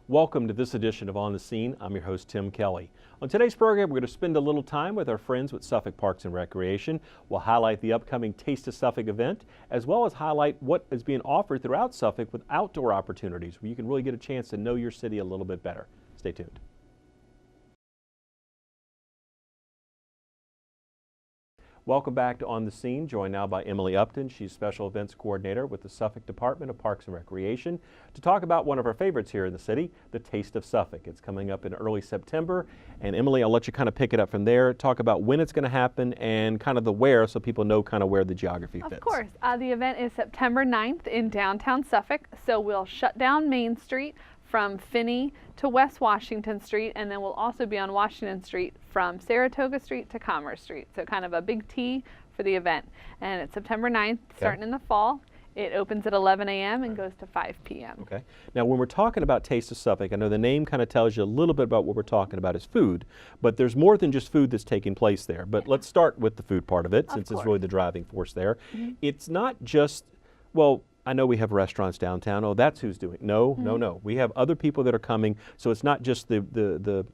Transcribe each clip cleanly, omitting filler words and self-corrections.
Welcome to this edition of On the Scene. I'm your host, Tim Kelly. On today's program, we're going to spend a little time with our friends with Suffolk Parks and Recreation. We'll highlight the upcoming Taste of Suffolk event, as well as highlight what is being offered throughout Suffolk with outdoor opportunities where you can really get a chance to know your city a little bit better. Stay tuned. Welcome back to On the Scene, joined now by Emily Upton. She's Special Events Coordinator with the Suffolk Department of Parks and Recreation to talk about one of our favorites here in the city, the Taste of Suffolk. It's coming up in early September. And Emily, I'll let you kind of pick it up from there, talk about when it's going to happen and kind of the where so people know kind of where the geography fits. Of course. The event is September 9th in downtown Suffolk, so we'll shut down Main Street from Finney to West Washington Street, and then we'll also be on Washington Street from Saratoga Street to Commerce Street. So kind of a big T for the event. And it's September 9th, starting in the fall. It opens at 11 a.m. and goes to 5 p.m. Okay. Now, when we're talking about Taste of Suffolk, I know the name kind of tells you a little bit about what we're talking about is food, but there's more than just food that's taking place there. But let's start with the food part of it, since it's really the driving force there. It's not just, well, I know we have restaurants downtown. Oh, that's who's doing it. No. We have other people that are coming. So it's not just the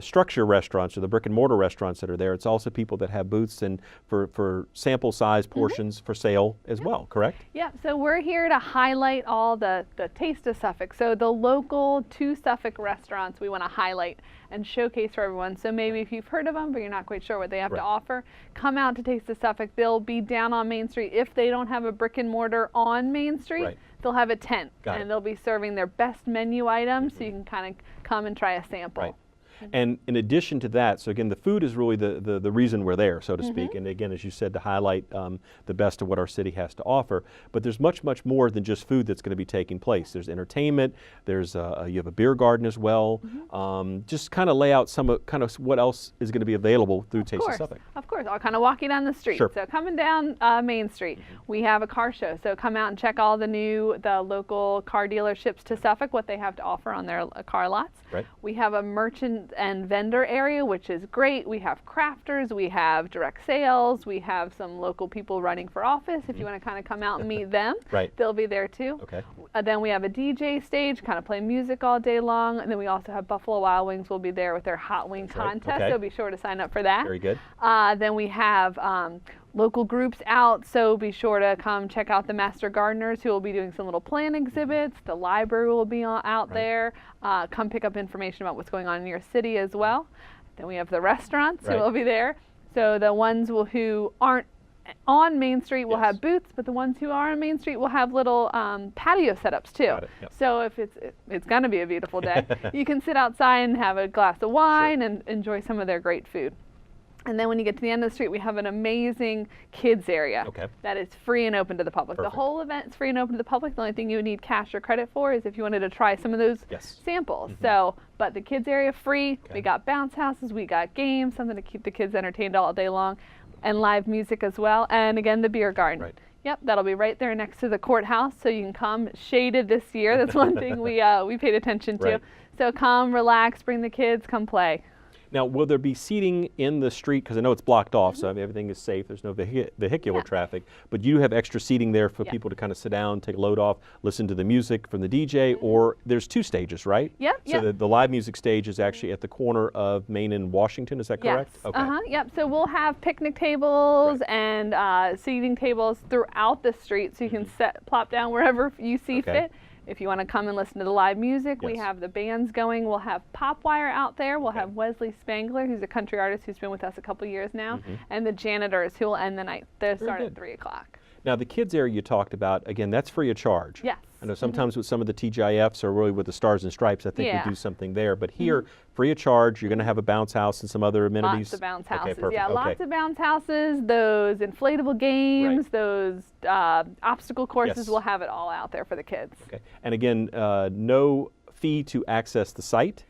structure restaurants or the brick and mortar restaurants that are there. It's also people that have booths and for sample size portions for sale as well, correct? Yeah, so we're here to highlight all the Taste of Suffolk. So the local 2 Suffolk restaurants we want to highlight and showcase for everyone. So maybe if you've heard of them, but you're not quite sure what they have to offer, come out to Taste of Suffolk. They'll be down on Main Street. If they don't have a brick and mortar on Main Street, they'll have a tent, and they'll be serving their best menu items, so you can kind of come and try a sample. And in addition to that, so again, the food is really the reason we're there, so to speak. And again, as you said, to highlight the best of what our city has to offer. But there's much more than just food that's going to be taking place. There's entertainment. There's you have a beer garden as well. Just kind of lay out some of what else is going to be available through Taste of Suffolk. Of course, I'll kind of walk you down the street. Sure. So coming down Main Street, we have a car show. So come out and check all the local car dealerships to Suffolk, what they have to offer on their car lots. We have a merchant and vendor area, which is great. We have crafters, we have direct sales, we have some local people running for office. If you want to kind of come out and meet them, they'll be there too. Then we have a DJ stage, kind of play music all day long. And then we also have Buffalo Wild Wings will be there with their hot wing contest. So be sure to sign up for that. Very good. Then we have local groups out, so be sure to come check out the Master Gardeners, who will be doing some little plant exhibits. The library will be out there. Come pick up information about what's going on in your city as well. Then we have the restaurants who will be there. So the ones who aren't on Main Street will have booths, but the ones who are on Main Street will have little patio setups too. So if it's going to be a beautiful day, you can sit outside and have a glass of wine and enjoy some of their great food. And then when you get to the end of the street, we have an amazing kids area that is free and open to the public. The whole event is free and open to the public. The only thing you would need cash or credit for is if you wanted to try some of those samples. So, but the kids area free. We got bounce houses, we got games, something to keep the kids entertained all day long, and live music as well. And again, the beer garden. Yep, that'll be right there next to the courthouse, so you can come. Shaded this year. That's one thing we paid attention to. So come, relax, bring the kids, come play. Now, will there be seating in the street? Because I know it's blocked off, so everything is safe. There's no vehicular traffic. But you have extra seating there for people to kind of sit down, take a load off, listen to the music from the DJ, or there's 2 stages, right? So the live music stage is actually at the corner of Main and Washington, is that correct? Yep, so we'll have picnic tables and seating tables throughout the street, so you can plop down wherever you see fit. If you want to come and listen to the live music, we have the bands going. We'll have Popwire out there. We'll have Wesley Spangler, who's a country artist who's been with us a couple years now, and the janitors who will end the night. They'll start at 3 o'clock. Now, the kids area you talked about, again, that's free of charge. Yes. I know sometimes with some of the TGIFs or really with the Stars and Stripes, I think we do something there. But here, free of charge, you're going to have a bounce house and some other amenities. Lots of bounce houses. Lots of bounce houses, those inflatable games, those obstacle courses. We'll have it all out there for the kids. And again, no fee to access the site.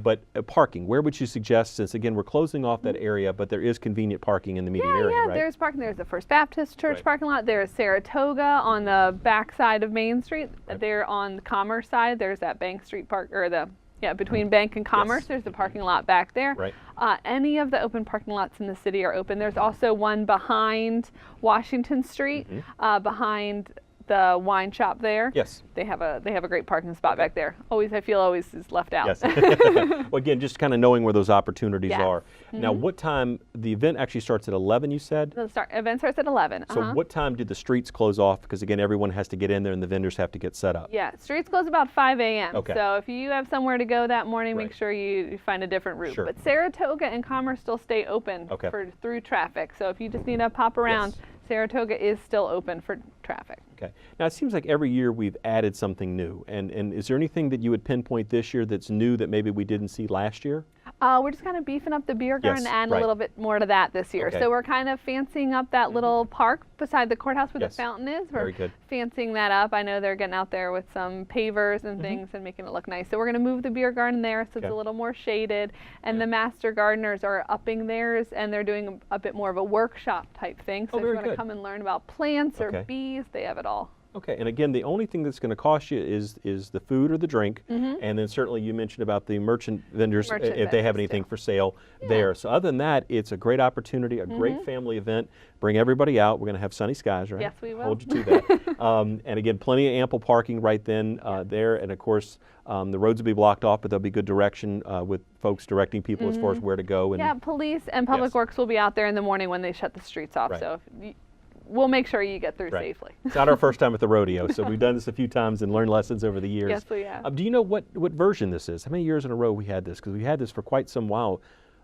But parking, where would you suggest, since again we're closing off that area, but there is convenient parking in the immediate area, right? There's parking. There's the First Baptist Church parking lot. There's Saratoga on the back side of Main Street. There on the Commerce side, there's that Bank Street park, or between Bank and Commerce, there's the parking lot back there. Any of the open parking lots in the city are open. There's also one behind Washington Street, behind the wine shop there. Yes. They have a great parking spot back there. I feel always is left out. Yes. Well, again, just kind of knowing where those opportunities Yes. are. Now, what time, the event actually starts at 11, you said? The event starts at 11. So what time do the streets close off? Because again, everyone has to get in there and the vendors have to get set up. Yeah, streets close about 5 a.m. Okay. So if you have somewhere to go that morning, Right. make sure you find a different route. Sure. But Saratoga and Commerce still stay open Okay. through traffic. So if you just need to pop around, Yes. Saratoga is still open for traffic. Okay. Now, it seems like every year we've added something new. And is there anything that you would pinpoint this year that's new that maybe we didn't see last year? We're just kind of beefing up the beer garden Yes, and adding right. a little bit more to that this year. Okay. So we're kind of fancying up that little park beside the courthouse where Yes. the fountain is. Very We're good. fancying that up. I know they're getting out there with some pavers and things and making it look nice. So we're going to move the beer garden there so it's Okay. a little more shaded. And the master gardeners are upping theirs and they're doing a bit more of a workshop type thing. So if you very want to good. come and learn about plants or Okay. bees, they have it all. Okay, and again, the only thing that's going to cost you is the food or the drink, and then certainly you mentioned about the merchant vendors Merchant if they have vendors, anything too. for sale there. So other than that, it's a great opportunity, a great family event. Bring everybody out. We're going to have sunny skies, right? Yes, we will. Hold you to that. And again, plenty of ample parking right then there, and of course the roads will be blocked off, but there'll be good direction with folks directing people as far as where to go. And Yeah, police and Public Yes. Works will be out there in the morning when they shut the streets off. Right. So we'll make sure you get through Right. safely. It's not our first time at the rodeo, so we've done this a few times and learned lessons over the years. Yes, we have. Do you know what version this is? How many years in a row we had this? Because we had this for quite some while.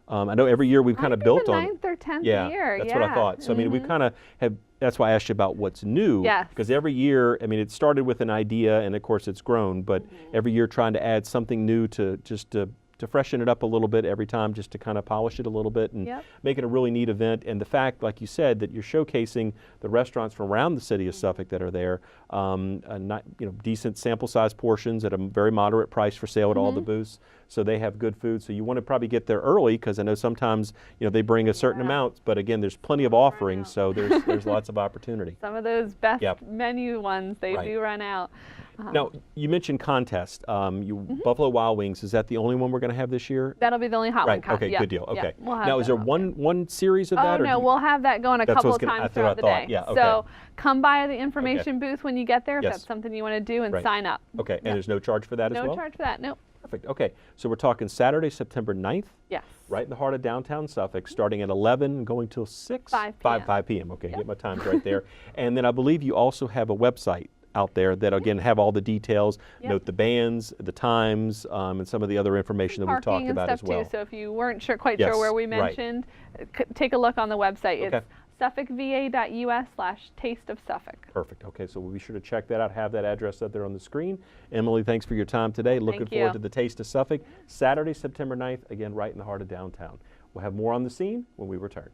I know every year we've kind of built the on. ninth or 10th Yeah, year. that's what I thought. So I mean, we kind of have. That's why I asked you about what's new. Yes. Because every year, I mean, it started with an idea, and of course it's grown. But every year, trying to add something new to freshen it up a little bit every time, just to kind of polish it a little bit and Yep. make it a really neat event. And the fact, like you said, that you're showcasing the restaurants from around the city of Suffolk that are there, not, decent sample size portions at a very moderate price for sale at all the booths. So they have good food. So you want to probably get there early because I know sometimes they bring a certain amount, but again, there's plenty of offerings, so there's lots of opportunity. Some of those best Yep. menu ones, they Right. do run out. Now, you mentioned contest. Buffalo Wild Wings, is that the only one we're going to have this year? That'll be the only hot one. Right. Okay. Yeah. Good deal. Yeah, Okay. we'll have Now, is there that. one series of Oh that? Or no, do you- we'll have that going a That's what I couple was of gonna- times that's what I throughout the thought. day. Yeah, okay. So come by the information booth when you get there if Yes. that's something you want to do and Right. sign up. Okay. And there's no charge for that as No well? charge for that. Nope. Perfect. Okay. So we're talking Saturday, September 9th, Yes. right in the heart of downtown Suffolk, starting at 11 and going till 6? 5 p.m. 5 p.m. Okay. Get my times right there. And then I believe you also have a website out there that again have all the details, Yep. note the bands, the times, and some of the other information that we've Parking talked and about stuff as well. too. So if you weren't quite Yes, sure where we right. mentioned, take a look on the website. Okay. It's suffolkva.us/taste of Suffolk. Perfect. Okay, so we'll be sure to check that out, have that address up there on the screen. Emily, thanks for your time today. Looking Thank forward you. to the Taste of Suffolk, Saturday, September 9th, again, right in the heart of downtown. We'll have more on the scene when we return.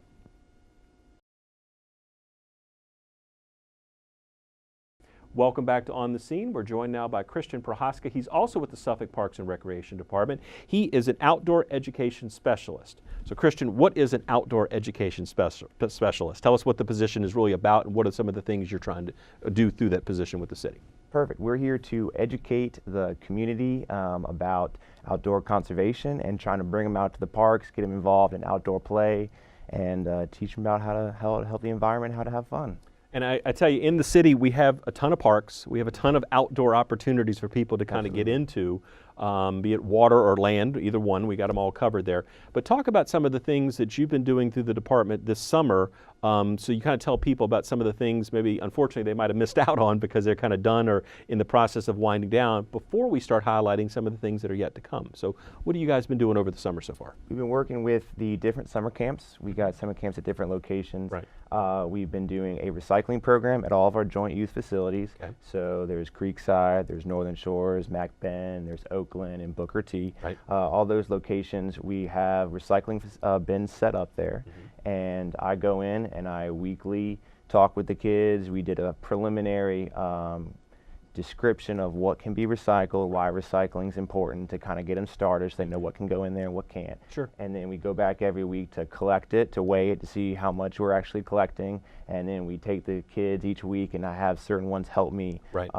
Welcome back to On the Scene. We're joined now by Christian Prohaska. He's also with the Suffolk Parks and Recreation Department. He is an outdoor education specialist. So Christian, what is an outdoor education specialist? Tell us what the position is really about and what are some of the things you're trying to do through that position with the city. Perfect. We're here to educate the community about outdoor conservation and trying to bring them out to the parks, get them involved in outdoor play, and teach them about how to help the environment, how to have fun. And I tell you, in the city, we have a ton of parks. We have a ton of outdoor opportunities for people to kind of get into, be it water or land, either one. We got them all covered there. But talk about some of the things that you've been doing through the department this summer. So you kind of tell people about some of the things maybe, unfortunately, they might have missed out on because they're kind of done or in the process of winding down before we start highlighting some of the things that are yet to come. So what have you guys been doing over the summer so far? We've been working with the different summer camps. We got summer camps at different locations. Right. We've been doing a recycling program at all of our joint youth facilities. Okay. So there's Creekside, there's Northern Shores, Mac Bend, there's Oakland, and Booker T. Right. All those locations, we have recycling bins set up there. And I go in and I weekly talk with the kids. We did a preliminary description of what can be recycled, why recycling is important to kind of get them started so they know what can go in there and what can't. Sure. And then we go back every week to collect it, to weigh it, to see how much we're actually collecting. And then we take the kids each week, and I have certain ones help me Right.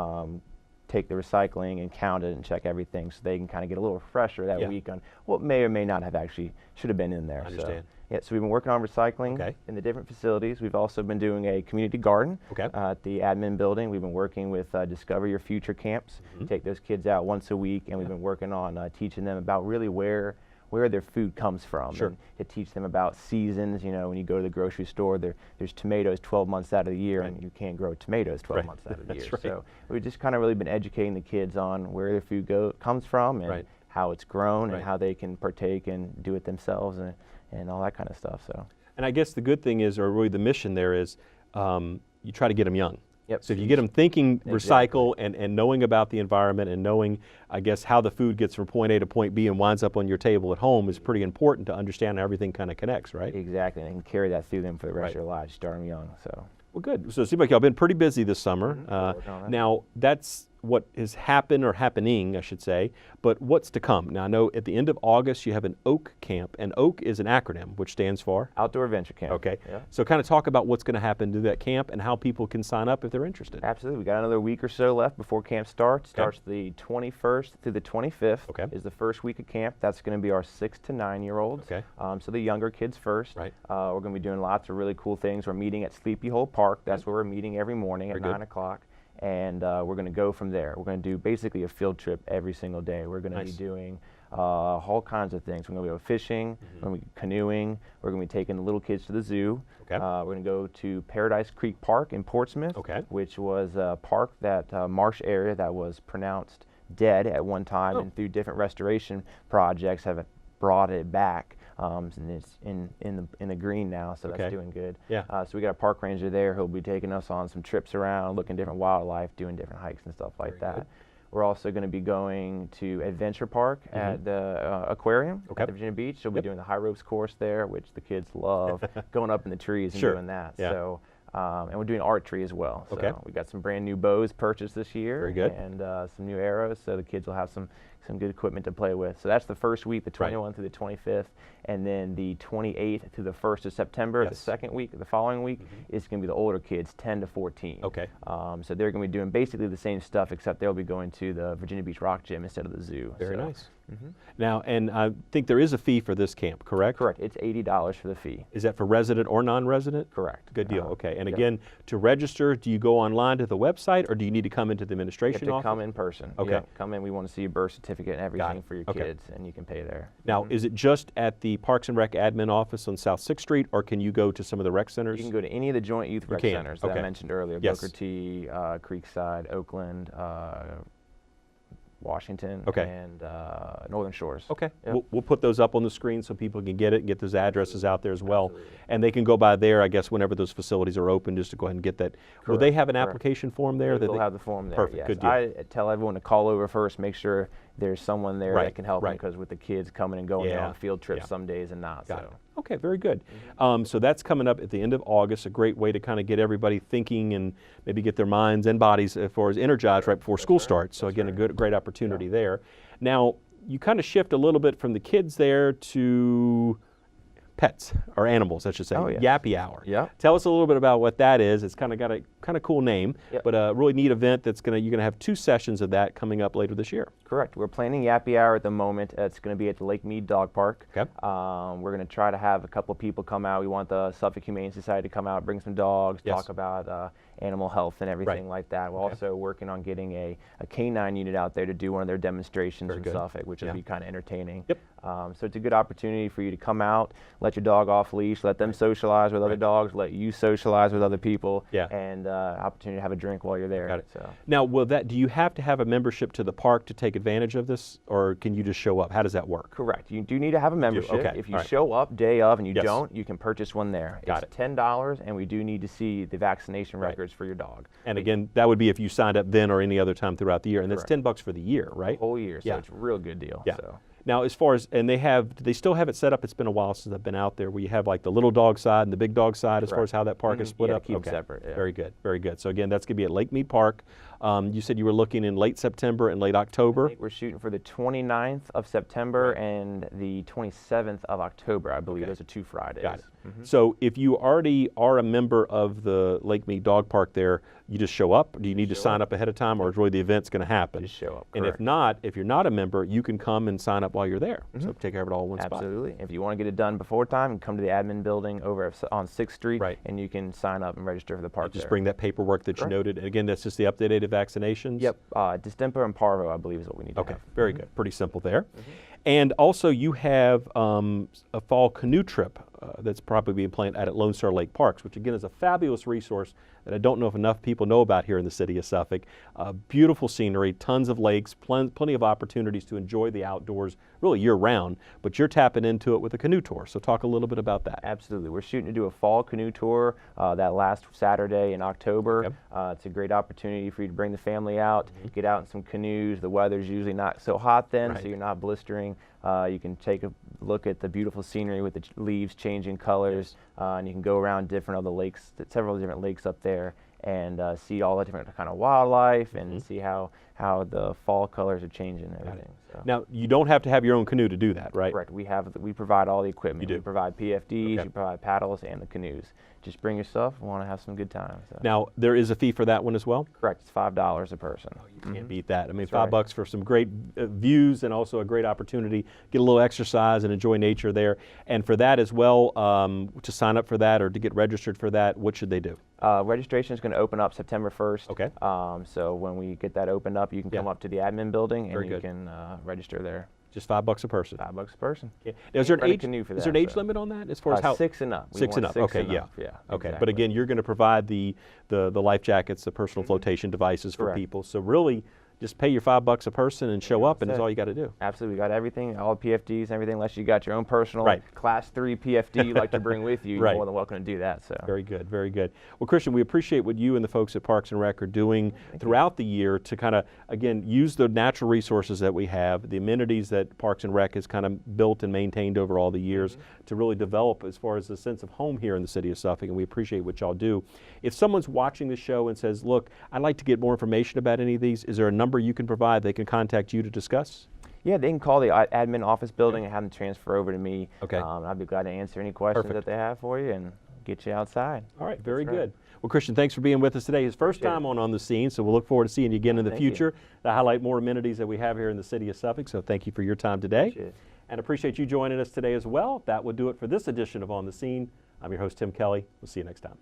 take the recycling and count it and check everything so they can kind of get a little refresher that Yeah. week on what may or may not have actually should have been in there. I understand. Yeah, so we've been working on recycling Okay. in the different facilities. We've also been doing a community garden Okay. at the admin building. We've been working with Discover Your Future camps. Take those kids out once a week, and we've been working on teaching them about really where their food comes from. Sure. And to teach them about seasons. You know, when you go to the grocery store, there's tomatoes 12 months out of the year, and you can't grow tomatoes 12 Right. months out of the That's year. right. So we've just kind of really been educating the kids on where their food comes from, and Right. how it's grown, Right. and how they can partake and do it themselves, and all that kind of stuff. So. And I guess the good thing is, or really the mission there is, you try to get them young. Yep. So if you get them thinking Exactly. recycle and knowing about the environment and knowing, I guess, how the food gets from point A to point B and winds up on your table at home is pretty important to understand how everything kind of connects, right? Exactly, and they can carry that through them for the rest Right. of their lives. Start them young. So. Well, good. So it seems like y'all been pretty busy this summer. Working on that. Now, that's what has happened, or happening, I should say, but what's to come? Now, I know at the end of August you have an OAK camp, and OAK is an acronym, which stands for? Outdoor Adventure Camp. Okay. Yeah. So kind of talk about what's going to happen to that camp and how people can sign up if they're interested. Absolutely. We got another week or so left before camp starts. Starts the 21st through the 25th. Okay. Is the first week of camp. That's going to be our 6 to 9 year olds. Okay. So the younger kids first. Right. We're going to be doing lots of really cool things. We're meeting at Sleepy Hole Park. That's where we're meeting every morning Very at good. 9 o'clock. And we're going to go from there. We're going to do basically a field trip every single day. We're going to Nice. be doing all kinds of things. We're going to go fishing, we're going to be canoeing, we're going to be taking the little kids to the zoo. Okay. We're going to go to Paradise Creek Park in Portsmouth, Okay. which was a park, that marsh area that was pronounced dead at one time, Oh. and through different restoration projects have brought it back. And it's in the green now, so Okay. that's doing good. Yeah. So we got a park ranger there who'll be taking us on some trips around, looking at different wildlife, doing different hikes and stuff like Very that. good. We're also going to be going to Adventure Park at the aquarium Okay. at the Virginia Beach. So we'll Yep. be doing the high ropes course there, which the kids love, going up in the trees and Sure. doing that. Yeah. So, and we're doing archery as well. So Okay. we got some brand new bows purchased this year. Very good. And some new arrows, so the kids will have some good equipment to play with. So that's the first week, the Right. 21th through the 25th, and then the 28th to the 1st of September, the Yes. second week, the following week, is going to be the older kids, 10 to 14. Okay. So they're going to be doing basically the same stuff, except they'll be going to the Virginia Beach Rock Gym instead of the zoo. Very So- nice. Now, and I think there is a fee for this camp, correct? Correct. It's $80 for the fee. Is that for resident or non-resident? Correct. Good deal. Okay. And yep. again, to register, do you go online to the website, or do you need to come into the You have administration to office? come in person. Okay. Yep, come in. We want to see your birth certificate and everything it. for your Okay. kids, and you can pay there. Now, is it just at the Parks and Rec admin office on South 6th Street, or can you go to some of the rec centers? You can go to any of the joint youth rec can. centers that Okay. I mentioned earlier: Yes. Booker T, Creekside, Oakland, Washington, Okay. and Northern Shores. Okay, Yep. we'll put those up on the screen so people can get it and get those addresses out there as well. Absolutely. And they can go by there, I guess, whenever those facilities are open, just to go ahead and get that. Will they Correct, have an correct. application form there? They'll have the form there. Perfect, Yes. good deal. I tell everyone to call over first, make sure there's someone there Right, that can help them, right. because with the kids coming and going, they're Yeah, on field trips yeah. some days and not. Got so. it. Okay, very good. So that's coming up at the end of August, a great way to kind of get everybody thinking and maybe get their minds and bodies as far as energized right before school starts. So again, a great opportunity there. Now, you kind of shift a little bit from the kids there to pets, or animals, I should say. Oh, yes. Yappy Hour. Yep. Tell us a little bit about what that is. It's kind of got a kind of cool name, Yep. but a really neat event that's you're gonna have 2 sessions of that coming up later this year. Correct. We're planning Yappy Hour at the moment. It's going to be at the Lake Mead Dog Park. Okay. We're going to try to have a couple of people come out. We want the Suffolk Humane Society to come out, bring some dogs, Yes. talk about animal health and everything Right. like that. We're Okay. also working on getting a canine unit out there to do one of their demonstrations Very in good. Suffolk, which Yeah. will be kind of entertaining. Yep. So it's a good opportunity for you to come out, let your dog off leash, let them socialize with other Right. dogs, let you socialize with other people, Yeah. and opportunity to have a drink while you're there. Got it. So. Now, do you have to have a membership to the park to take advantage of this, or can you just show up? How does that work? Correct. You do need to have a membership. okay, If you all right. show up day of and you Yes. don't, you can purchase one there. Got It's $10, and we do need to see the vaccination Right. records for your dog. And again, that would be if you signed up then or any other time throughout the year, and that's Correct. $10 for the year, right? Whole year, so Yeah. it's a real good deal. Yeah. So. Now, as far as, and do they still have it set up? It's been a while since I've been out there, where you have like the little dog side and the big dog side as far Correct. as how that park is split Yeah, up? keep 'em separate, yeah. Very good, very good. So again, that's going to be at Lake Mead Park You said you were looking in late September and late October. I think we're shooting for the 29th of September and the 27th of October, I believe. Okay. Those are 2 Fridays. Got it. So if you already are a member of the Lake Mead Dog Park there, you just show up? Do you need to sign up ahead of time, or is really the event's going to happen? Just show up, And if correct. not, if you're not a member, you can come and sign up while you're there. So take care of it all in one spot. Absolutely. If you want to get it done before time, you come to the admin building over on 6th Street, Right. and you can sign up and register for the park Just there. bring that paperwork that you noted. And again, that's just the updated vaccinations? Yep. Distemper and parvo, I believe, is what we need to Okay, have. very good. Pretty simple there. And also you have a fall canoe trip that's probably being planned at Lone Star Lake Parks, which again is a fabulous resource that I don't know if enough people know about here in the city of Suffolk. Beautiful scenery, tons of lakes, plenty of opportunities to enjoy the outdoors really year round, but you're tapping into it with a canoe tour. So talk a little bit about that. Absolutely. We're shooting to do a fall canoe tour that last Saturday in October. Okay. It's a great opportunity for you to bring the family out, get out in some canoes. The weather's usually not so hot then, Right. so you're not blistering. You can take a look at the beautiful scenery with the leaves changing colors, and you can go around different other lakes, several different lakes up there, and see all the different kind of wildlife and see how the fall colors are changing and everything. So. Now, you don't have to have your own canoe to do that, right? Correct. We provide all the equipment. You do. We provide PFDs, Okay. we provide paddles, and the canoes. Just bring your stuff. We want to have some good time. So. Now, there is a fee for that one as well? Correct. It's $5 a person. You can't beat that. I mean, That's right. $5 for some great views and also a great opportunity, get a little exercise and enjoy nature there. And for that as well, to sign up for that or to get registered for that, what should they do? Registration is going to open up September 1st. Okay. So when we get that opened up, you can come Yeah. up to the admin building Very and you good. can register there. Just $5 a person. $5 a person. Yeah. Now, is there an Rent a age? canoe for Is there an that, age so. limit on that as far as how? 6 and up. We 6 and want up. 6 Okay. and Yeah. up. Yeah. Okay. Exactly. But again, you're going to provide the life jackets, the personal flotation devices for Correct. people. So really, just pay your $5 a person and show up, and that's That's it. all you got to do. Absolutely, we got everything, all PFDs, everything. Unless you got your own personal Right. Class 3 PFD you'd like to bring with you, you're Right. more than welcome to do that. So. Very good, very good. Well, Christian, we appreciate what you and the folks at Parks and Rec are doing throughout the year to kind of, again, use the natural resources that we have, the amenities that Parks and Rec has kind of built and maintained over all the years to really develop as far as the sense of home here in the city of Suffolk, and we appreciate what y'all do. If someone's watching the show and says, look, I'd like to get more information about any of these, is there a number you can provide they can contact you to discuss? Yeah, they can call the admin office building and have them transfer over to me. Okay. I'd be glad to answer any questions Perfect. that they have for you and get you outside. All right, very That's right. good. Well, Christian, thanks for being with us today. His first time on the scene, so we'll look forward to seeing you again in the Thank you. future to highlight more amenities that we have here in the city of Suffolk. So thank you for your time today. Appreciate it. And appreciate you joining us today as well. That will do it for this edition of On the Scene. I'm your host, Tim Kelly. We'll see you next time.